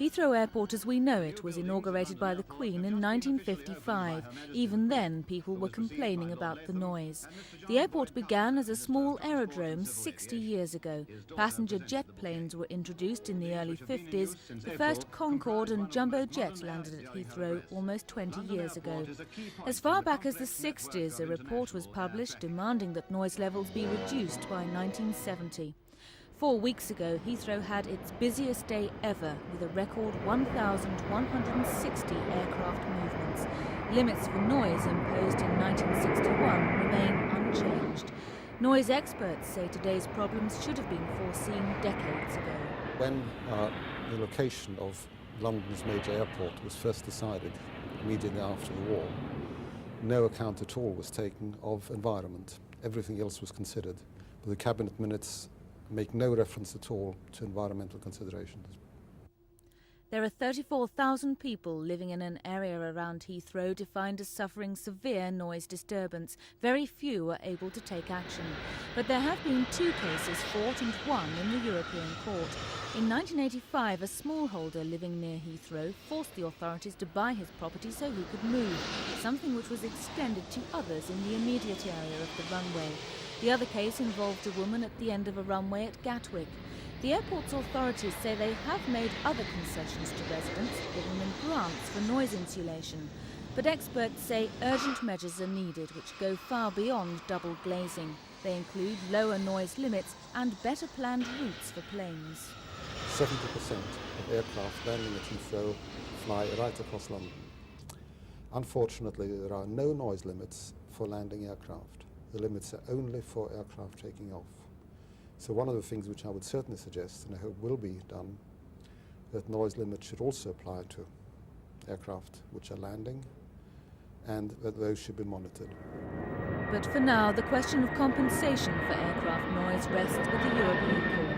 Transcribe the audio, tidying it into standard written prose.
Heathrow Airport as we know it was inaugurated by the Queen in 1955. Even then, people were complaining about the noise. The airport began as a small aerodrome 60 years ago. Passenger jet planes were introduced in the early 50s. The first Concorde and Jumbo jet landed at Heathrow almost 20 years ago. As far back as the 60s, a report was published demanding that noise levels be reduced by 1970. 4 weeks ago, Heathrow had its busiest day ever, with a record 1,160 aircraft movements. Limits for noise imposed in 1961 remain unchanged. Noise experts say today's problems should have been foreseen decades ago. When the location of London's major airport was first decided, immediately after the war, no account at all was taken of environment. Everything else was considered, but the Cabinet minutes make no reference at all to environmental considerations. There are 34,000 people living in an area around Heathrow defined as suffering severe noise disturbance. Very few are able to take action. But there have been 2 cases fought and won in the European Court. In 1985, a smallholder living near Heathrow forced the authorities to buy his property so he could move, something which was extended to others in the immediate area of the runway. The other case involved a woman at the end of a runway at Gatwick. The airport's authorities say they have made other concessions to residents, giving them grants for noise insulation. But experts say urgent measures are needed which go far beyond double glazing. They include lower noise limits and better planned routes for planes. 70% of aircraft landing at Heathrow fly right across London. Unfortunately, there are no noise limits for landing aircraft. The limits are only for aircraft taking off. So one of the things which I would certainly suggest, and I hope will be done, that noise limits should also apply to aircraft which are landing, and that those should be monitored. But for now, the question of compensation for aircraft noise rests with the European Court.